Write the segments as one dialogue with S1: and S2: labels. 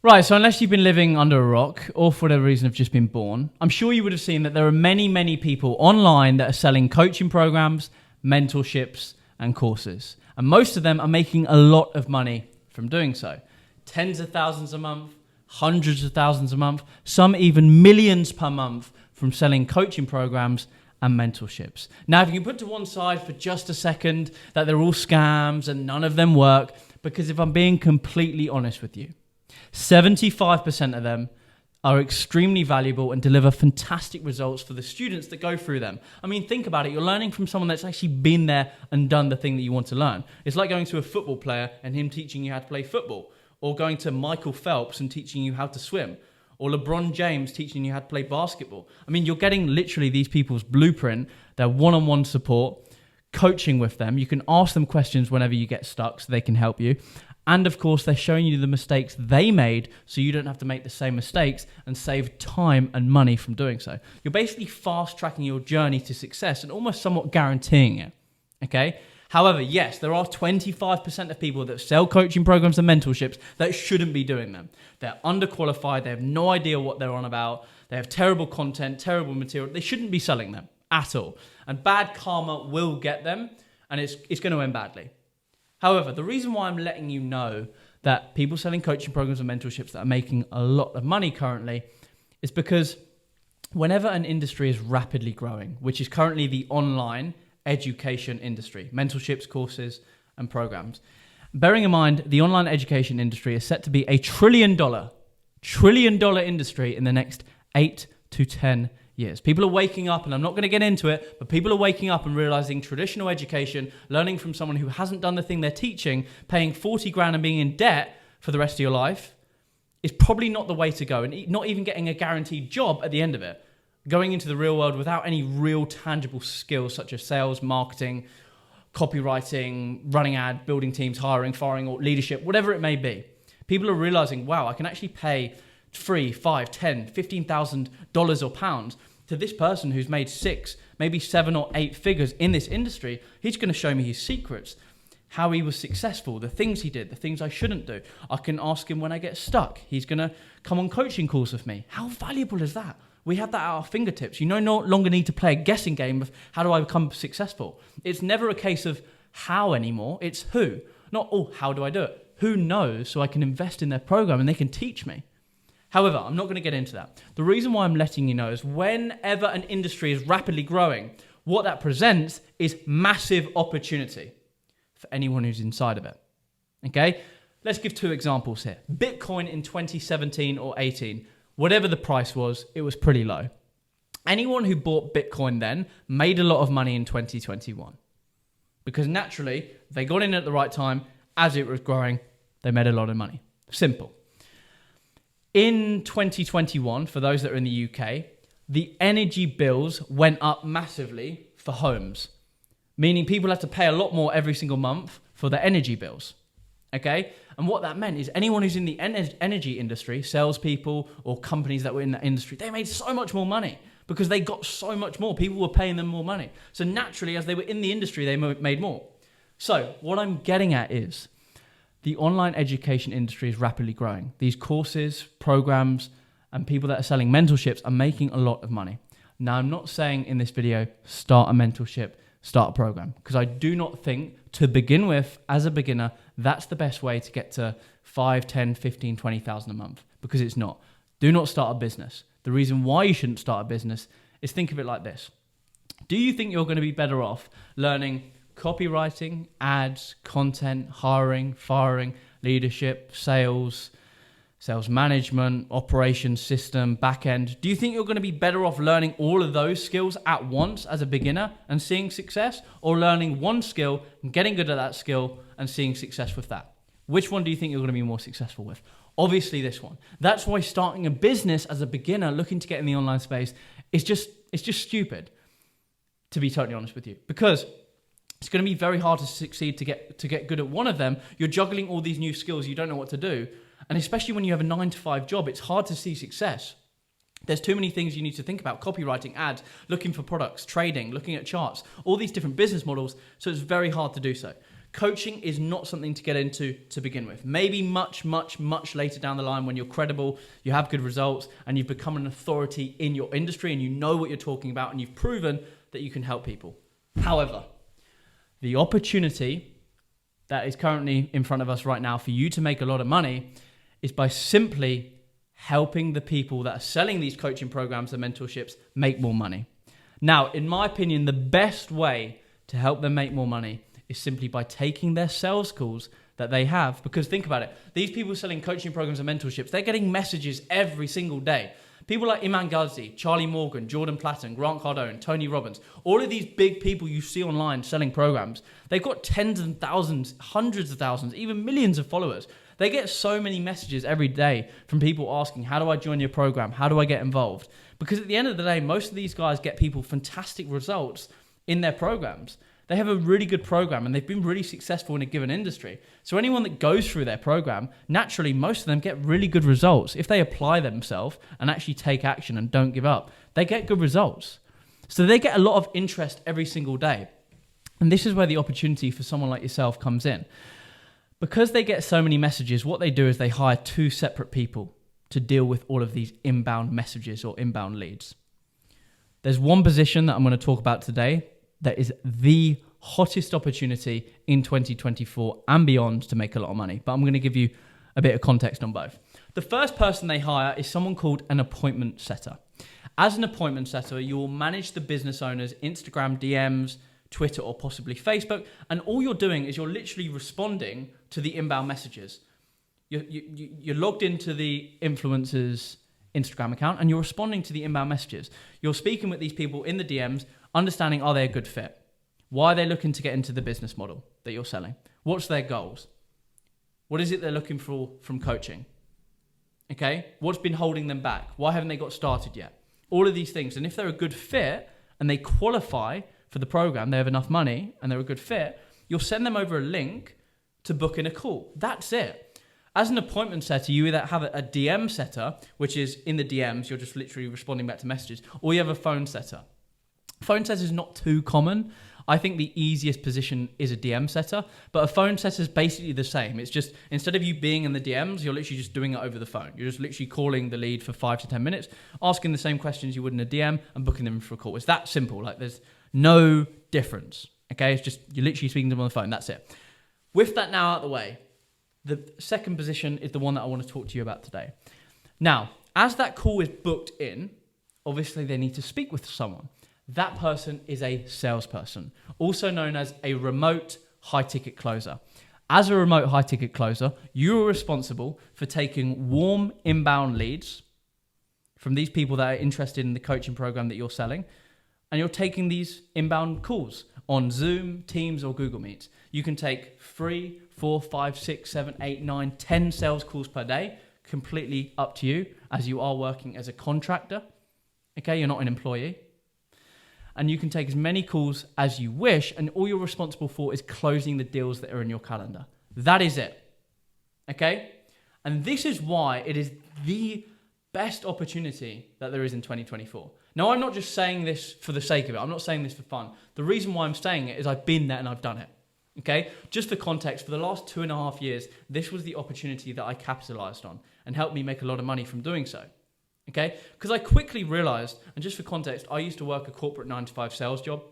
S1: Right, so unless you've been living under a rock or for whatever reason have just been born, I'm sure you would have seen that there are many, many people online that are selling coaching programs, mentorships, and courses. And most of them are making a lot of money from doing so. Tens of thousands a month, hundreds of thousands a month, some even millions per month from selling coaching programs and mentorships. Now, if you can put to one side for just a second that they're all scams and none of them work, because if I'm being completely honest with you, 75% of them are extremely valuable and deliver fantastic results for the students that go through them. I mean, think about it. You're learning from someone that's actually been there and done the thing that you want to learn. It's like going to a football player and him teaching you how to play football, or going to Michael Phelps and teaching you how to swim, or LeBron James teaching you how to play basketball. I mean, you're getting literally these people's blueprint, their one-on-one support, coaching with them. You can ask them questions whenever you get stuck so they can help you. And of course, they're showing you the mistakes they made so you don't have to make the same mistakes and save time and money from doing so. You're basically fast tracking your journey to success and almost somewhat guaranteeing it, okay? However, yes, there are 25% of people that sell coaching programs and mentorships that shouldn't be doing them. They're underqualified, they have no idea what they're on about, they have terrible content, terrible material. They shouldn't be selling them at all. And bad karma will get them, and it's going to end badly. However, the reason why I'm letting you know that people selling coaching programs and mentorships that are making a lot of money currently is because whenever an industry is rapidly growing, which is currently the online education industry, mentorships, courses, and programs, bearing in mind the online education industry is set to be a $1 trillion industry in the next 8 to 10 years. People are waking up, and I'm not going to get into it, but people are waking up and realizing traditional education, learning from someone who hasn't done the thing they're teaching, paying 40 grand and being in debt for the rest of your life is probably not the way to go, and not even getting a guaranteed job at the end of it. Going into the real world without any real tangible skills such as sales, marketing, copywriting, running ad, building teams, hiring, firing, or leadership, whatever it may be. People are realizing, wow, I can actually pay $3, $5, $10, $15,000 or pounds to this person who's made 6, maybe 7 or 8 figures in this industry. He's going to show me his secrets, how he was successful, the things he did, the things I shouldn't do. I can ask him when I get stuck. He's going to come on coaching calls with me. How valuable is that? We have that at our fingertips. You no longer need to play a guessing game of how do I become successful. It's never a case of how anymore. It's who. Not, oh, how do I do it? Who knows, so I can invest in their program and they can teach me. However, I'm not going to get into that. The reason why I'm letting you know is whenever an industry is rapidly growing, what that presents is massive opportunity for anyone who's inside of it. Okay? Let's give 2 examples here. Bitcoin in 2017 or 18, whatever the price was, it was pretty low. Anyone who bought Bitcoin then made a lot of money in 2021 because naturally they got in at the right time. As it was growing, they made a lot of money. Simple. In 2021, for those that are in the UK, the energy bills went up massively for homes, meaning people had to pay a lot more every single month for their energy bills. Okay? And what that meant is anyone who's in the energy industry, salespeople or companies that were in that industry, they made so much more money because they got so much more. People were paying them more money. So naturally, as they were in the industry, they made more. So what I'm getting at is the online education industry is rapidly growing. These courses, programs, and people that are selling mentorships are making a lot of money. Now, I'm not saying in this video, start a mentorship, start a program, because I do not think to begin with, as a beginner, that's the best way to get to 5, 10, 15, 20,000 a month, because it's not. Do not start a business. The reason why you shouldn't start a business is think of it like this. Do you think you're going to be better off learning copywriting, ads, content, hiring, firing, leadership, sales management, operations system, back end? Do you think you're going to be better off learning all of those skills at once as a beginner and seeing success, or learning one skill and getting good at that skill and seeing success with that? Which one do you think you're going to be more successful with? Obviously this one. That's why starting a business as a beginner looking to get in the online space is just stupid, to be totally honest with you, because it's going to be very hard to succeed to get good at one of them. You're juggling all these new skills. You don't know what to do. And especially when you have a 9-to-5 job, it's hard to see success. There's too many things you need to think about. Copywriting, ads, looking for products, trading, looking at charts, all these different business models. So it's very hard to do so. Coaching is not something to get into to begin with. Maybe much, much, much later down the line when you're credible, you have good results, and you've become an authority in your industry and you know what you're talking about and you've proven that you can help people. However, the opportunity that is currently in front of us right now for you to make a lot of money is by simply helping the people that are selling these coaching programs and mentorships make more money. Now, in my opinion, the best way to help them make more money is simply by taking their sales calls that they have. Because think about it, these people selling coaching programs and mentorships, they're getting messages every single day. People like Iman Ghazi, Charlie Morgan, Jordan Platten, Grant Cardone, Tony Robbins, all of these big people you see online selling programs, they've got tens of thousands, hundreds of thousands, even millions of followers. They get so many messages every day from people asking, how do I join your program? How do I get involved? Because at the end of the day, most of these guys get people fantastic results in their programs. They have a really good program and they've been really successful in a given industry. So anyone that goes through their program, naturally, most of them get really good results. If they apply themselves and actually take action and don't give up, they get good results. So they get a lot of interest every single day. And this is where the opportunity for someone like yourself comes in. Because they get so many messages, what they do is they hire 2 separate people to deal with all of these inbound messages or inbound leads. There's one position that I'm going to talk about today that is the hottest opportunity in 2024 and beyond to make a lot of money. But I'm going to give you a bit of context on both. The first person they hire is someone called an appointment setter. As an appointment setter, you will manage the business owner's Instagram DMs, Twitter, or possibly Facebook. And all you're doing is you're literally responding to the inbound messages. You're logged into the influencer's Instagram account and you're responding to the inbound messages. You're speaking with these people in the DMs, understanding, are they a good fit? Why are they looking to get into the business model that you're selling? What's their goals? What is it they're looking for from coaching? Okay, what's been holding them back? Why haven't they got started yet? All of these things. And if they're a good fit and they qualify for the program, they have enough money and they're a good fit, you'll send them over a link to book in a call. That's it. As an appointment setter, you either have a DM setter, which is in the DMs, you're just literally responding back to messages, or you have a phone setter. Phone setter is not too common. I think the easiest position is a DM setter, but a phone setter is basically the same. It's just, instead of you being in the DMs, you're literally just doing it over the phone. You're just literally calling the lead for 5 to 10 minutes, asking the same questions you would in a DM and booking them for a call. It's that simple. Like, there's no difference. Okay, it's just, you're literally speaking to them on the phone. That's it. With that now out of the way, the second position is the one that I want to talk to you about today. Now, as that call is booked in, obviously they need to speak with someone. That person is a salesperson, also known as a remote high-ticket closer. As a remote high-ticket closer, you are responsible for taking warm inbound leads from these people that are interested in the coaching program that you're selling, and you're taking these inbound calls on Zoom, Teams, or Google Meets. You can take 3, 4, 5, 6, 7, 8, 9, 10 sales calls per day, completely up to you, as you are working as a contractor. Okay, you're not an employee. And you can take as many calls as you wish, and all you're responsible for is closing the deals that are in your calendar. That is it. Okay? And this is why it is the best opportunity that there is in 2024. Now, I'm not just saying this for the sake of it. I'm not saying this for fun. The reason why I'm saying it is I've been there and I've done it. Okay? Just for context, for the last 2.5 years, this was the opportunity that I capitalized on and helped me make a lot of money from doing so. Okay? Because I quickly realized, and just for context, I used to work a corporate 9-to-5 sales job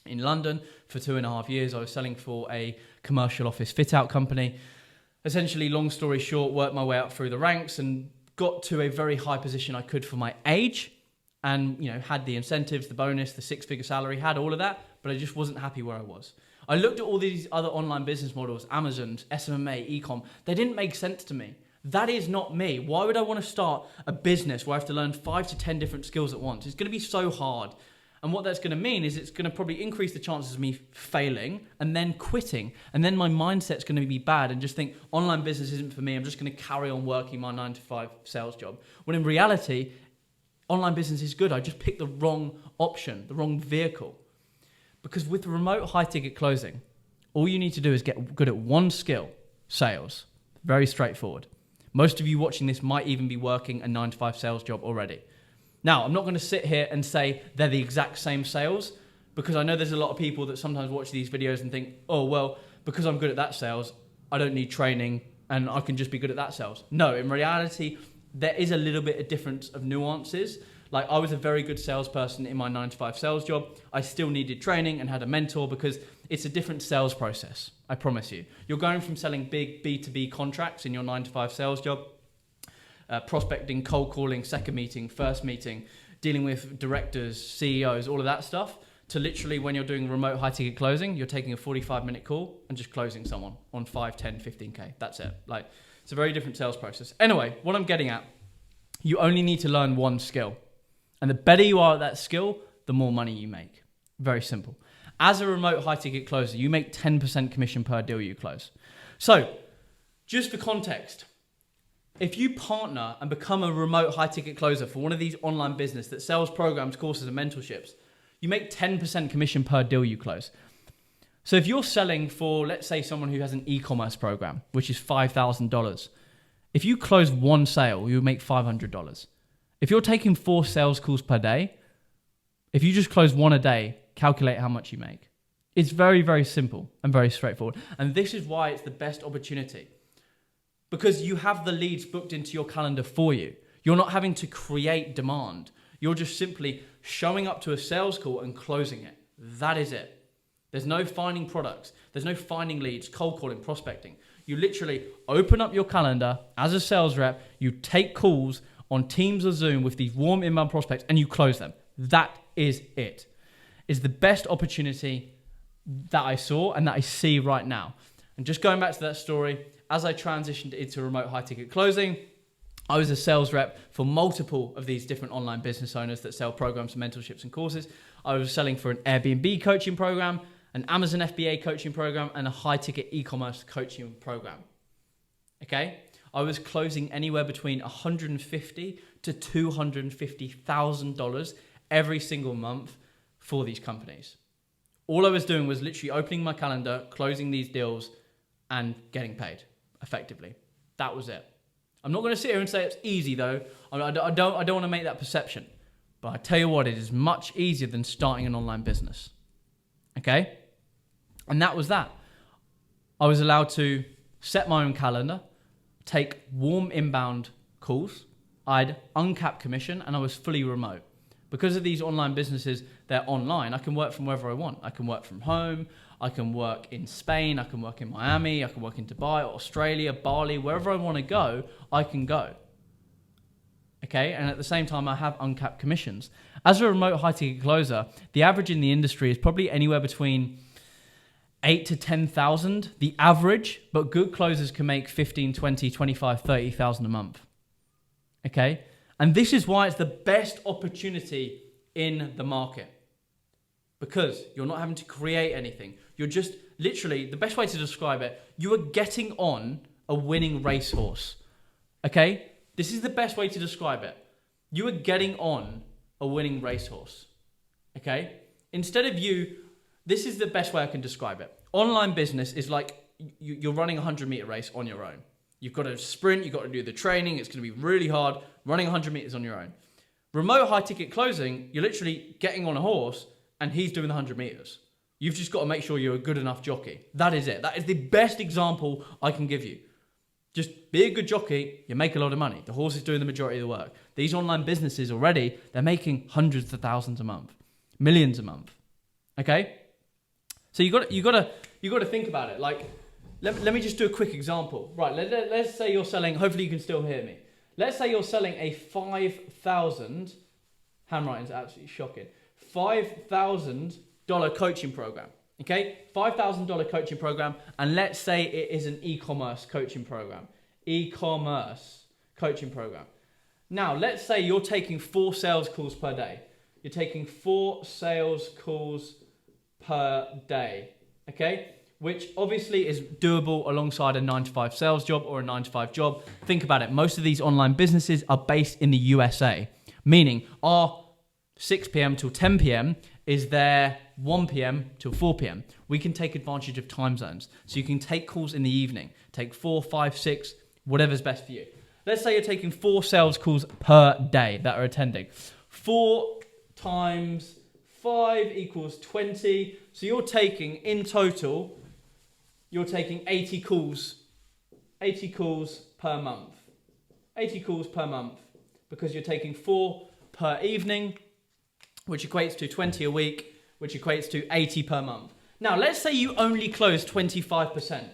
S1: in London for 2.5 years. I was selling for a commercial office fit-out company. Essentially, long story short, worked my way up through the ranks and got to a very high position I could for my age, and had the incentives, the bonus, the 6-figure salary, had all of that, but I just wasn't happy where I was. I looked at all these other online business models, Amazon, SMMA, Ecom. They didn't make sense to me. That is not me. Why would I want to start a business where I have to learn 5 to 10 different skills at once? It's going to be so hard. And what that's going to mean is it's going to probably increase the chances of me failing and then quitting. And then my mindset's going to be bad and just think online business isn't for me. I'm just going to carry on working my 9-to-5 sales job. When in reality, online business is good. I just picked the wrong option, the wrong vehicle. Because with remote high-ticket closing, all you need to do is get good at one skill, sales. Very straightforward. Most of you watching this might even be working a 9-to-5 sales job already. Now, I'm not going to sit here and say they're the exact same sales, because I know there's a lot of people that sometimes watch these videos and think, oh, well, because I'm good at that sales, I don't need training and I can just be good at that sales. No, in reality, there is a little bit of difference of nuances. Like I was a very good salesperson in my 9-to-5 sales job. I still needed training and had a mentor because it's a different sales process. I promise you. You're going from selling big B2B contracts in your 9-to-5 sales job, prospecting, cold calling, second meeting, first meeting, dealing with directors, CEOs, all of that stuff, to literally when you're doing remote high ticket closing, you're taking a 45-minute call and just closing someone on 5, 10, 15K. That's it. Like it's a very different sales process. Anyway, what I'm getting at, you only need to learn one skill. And the better you are at that skill, the more money you make. Very simple. As a remote high ticket closer, you make 10% commission per deal you close. So just for context, if you partner and become a remote high ticket closer for one of these online business that sells programs, courses, and mentorships, you make 10% commission per deal you close. So if you're selling for, let's say, someone who has an e-commerce program, which is $5,000, if you close one sale, you make $500. If you're taking 4 sales calls per day, if you just close one a day, calculate how much you make. It's very, very simple and very straightforward. And this is why it's the best opportunity. Because you have the leads booked into your calendar for you. You're not having to create demand. You're just simply showing up to a sales call and closing it. That is it. There's no finding products. There's no finding leads, cold calling, prospecting. You literally open up your calendar as a sales rep. You take calls on Teams or Zoom with these warm inbound prospects and you close them. That is it. It's the best opportunity that I saw and that I see right now. And just going back to that story, as I transitioned into remote high ticket closing, I was a sales rep for multiple of these different online business owners that sell programs, mentorships, and courses. I was selling for an Airbnb coaching program, an Amazon FBA coaching program, and a high ticket e-commerce coaching program. Okay? I was closing anywhere between $150,000 to $250,000 every single month for these companies. All I was doing was literally opening my calendar, closing these deals, and getting paid effectively. That was it. I'm not going to sit here and say it's easy though. I don't want to make that perception. But I tell you what, it is much easier than starting an online business. Okay? And that was that. I was allowed to set my own calendar, take warm inbound calls. I'd uncapped commission and I was fully remote. Because of these online businesses, they're online. I can work from wherever I want. I can work from home. I can work in Spain. I can work in Miami. I can work in Dubai, Australia, Bali, wherever I want to go, I can go. Okay, and at the same time, I have uncapped commissions. As a remote high-ticket closer, the average in the industry is probably anywhere between 8 to 10,000, the average, but good closers can make 15, 20, 25, 30,000 a month. Okay, and this is why it's the best opportunity in the market. Because you're not having to create anything. You're just literally, the best way to describe it, you are getting on a winning racehorse. Okay? This is the best way to describe it. You are getting on a winning racehorse. Okay? Instead of this is the best way I can describe it. Online business is like you're running a 100-meter race on your own. You've got to sprint, you've got to do the training, it's going to be really hard, running 100 meters on your own. Remote high-ticket closing, you're literally getting on a horse and he's doing the 100 meters. You've just got to make sure you're a good enough jockey. That is it. That is the best example I can give you. Just be a good jockey, you make a lot of money. The horse is doing the majority of the work. These online businesses already, they're making hundreds of thousands a month, millions a month. Okay? So you got to think about it. Like, let me just do a quick example. Right, let's say you're selling, hopefully you can still hear me. Let's say you're selling a 5,000, handwriting's absolutely shocking, $5,000 coaching program. Okay, $5,000 coaching program, and let's say it is an e-commerce coaching program. E-commerce coaching program. Now, let's say you're taking 4 sales calls per day. You're taking 4 sales calls per day. Okay, which obviously is doable alongside a 9-to-5 sales job or a 9-to-5 job. Think about it. Most of these online businesses are based in the USA, meaning our 6 p.m. till 10 p.m. is their 1 p.m. till 4 p.m. We can take advantage of time zones. So you can take calls in the evening, take 4, 5, 6, whatever's best for you. Let's say you're taking 4 sales calls per day that are attending. 4 times 5 equals 20. So you're taking in total you're taking 80 calls per month. 80 calls per month, because you're taking 4 per evening, which equates to 20 a week, which equates to 80 per month. Now, let's say you only close 25%.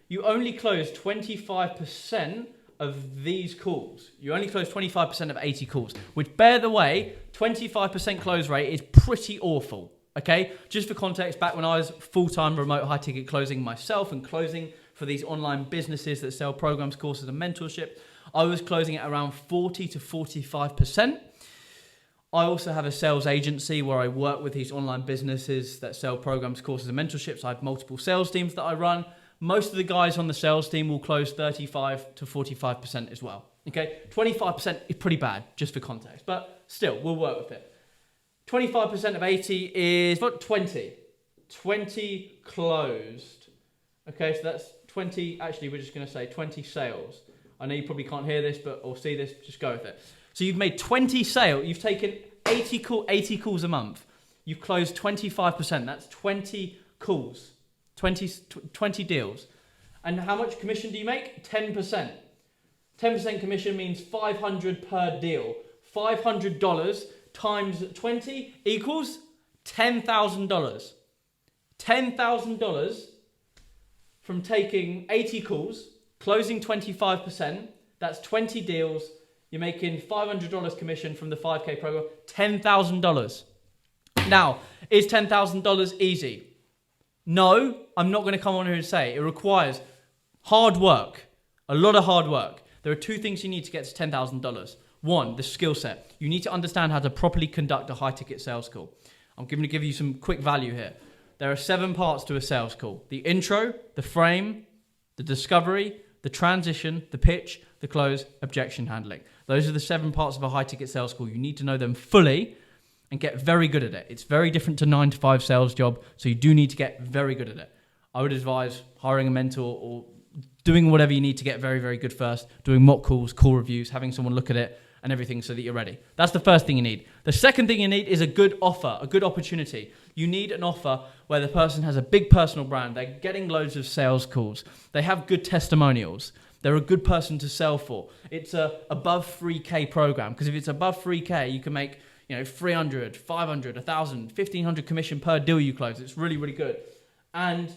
S1: You only close 25% of these calls. You only close 25% of 80 calls, which, bear the way, 25% close rate is pretty awful. Okay, just for context, back when I was full-time remote high-ticket closing myself and closing for these online businesses that sell programs, courses, and mentorship, I was closing at around 40 to 45%. I also have a sales agency where I work with these online businesses that sell programs, courses, and mentorships. I have multiple sales teams that I run. Most of the guys on the sales team will close 35 to 45% as well. Okay, 25% is pretty bad, just for context, but still, we'll work with it. 25% of 80 is what? 20. 20 closed. Okay, so that's 20, actually we're just going to say 20 sales. I know you probably can't hear this, or see this, just go with it. So you've made 20 sales, you've taken 80 calls a month. You've closed 25%, that's 20 calls, 20 deals. And how much commission do you make? 10%. 10% commission means $500 per deal. $500 times 20 equals $10,000. $10,000 from taking 80 calls, closing 25%, that's 20 deals. You're making $500 commission from the 5K program, $10,000. Now, is $10,000 easy? No, I'm not going to come on here and say. It requires hard work, a lot of hard work. There are 2 things you need to get to $10,000. 1, the skill set. You need to understand how to properly conduct a high-ticket sales call. I'm going to give you some quick value here. There are 7 parts to a sales call. The intro, the frame, the discovery, the transition, the pitch, the close, objection handling. Those are the 7 parts of a high-ticket sales call. You need to know them fully and get very good at it. It's very different to 9-to-5 sales job, so you do need to get very good at it. I would advise hiring a mentor or doing whatever you need to get very, very good first, doing mock calls, call reviews, having someone look at it and everything so that you're ready. That's the first thing you need. The second thing you need is a good offer, a good opportunity. You need an offer where the person has a big personal brand. They're getting loads of sales calls. They have good testimonials. They're a good person to sell for. It's a above 3K program, because if it's above 3K, you can make 300, 500, 1,000, 1,500 commission per deal you close. It's really, really good. And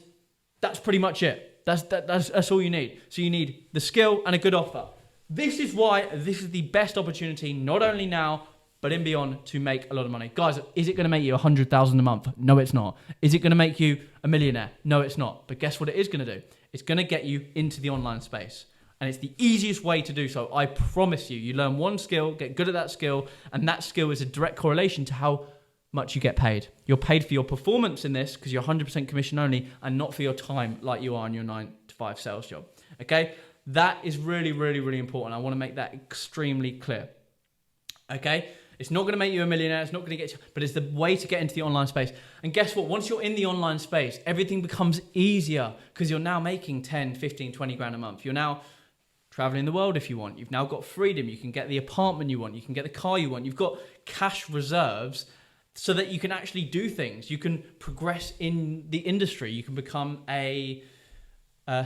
S1: that's pretty much it. That's all you need. So you need the skill and a good offer. This is why this is the best opportunity, not only now, but in beyond, to make a lot of money. Guys, is it going to make you $100,000 a month? No, it's not. Is it going to make you a millionaire? No, it's not. But guess what it is going to do? It's going to get you into the online space. And it's the easiest way to do so. I promise you. You learn one skill, get good at that skill, and that skill is a direct correlation to how much you get paid. You're paid for your performance in this because you're 100% commission only, and not for your time like you are in your 9-to-5 sales job. Okay? That is really, really, really important. I want to make that extremely clear. Okay? It's not going to make you a millionaire. It's not going to get you, but it's the way to get into the online space. And guess what? Once you're in the online space, everything becomes easier because you're now making 10, 15, 20 grand a month. You're now traveling the world if you want. You've now got freedom. You can get the apartment you want. You can get the car you want. You've got cash reserves so that you can actually do things. You can progress in the industry. You can become a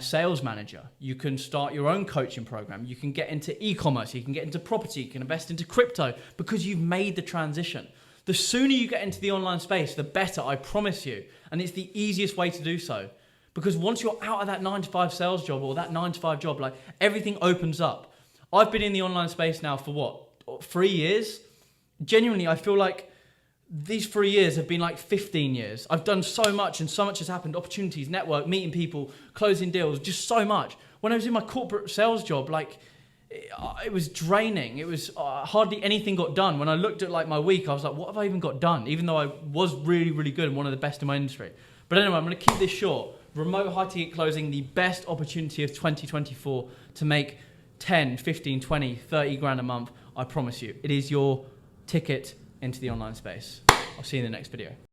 S1: sales manager. You can start your own coaching program. You can get into e-commerce. You can get into property. You can invest into crypto because you've made the transition. The sooner you get into the online space, the better, I promise you. And it's the easiest way to do so. Because once you're out of that 9-to-5 sales job or that 9-to-5 job, like, everything opens up. I've been in the online space now for what, 3 years? Genuinely, I feel like these 3 years have been like 15 years. I've done so much and so much has happened. Opportunities, network, meeting people, closing deals, just so much. When I was in my corporate sales job, like, it was draining. It was hardly anything got done. When I looked at like my week, I was like, what have I even got done? Even though I was really, really good and one of the best in my industry. But anyway, I'm going to keep this short. Remote high ticket closing, the best opportunity of 2024 to make 10, 15, 20, 30 grand a month. I promise you, it is your ticket into the online space. I'll see you in the next video.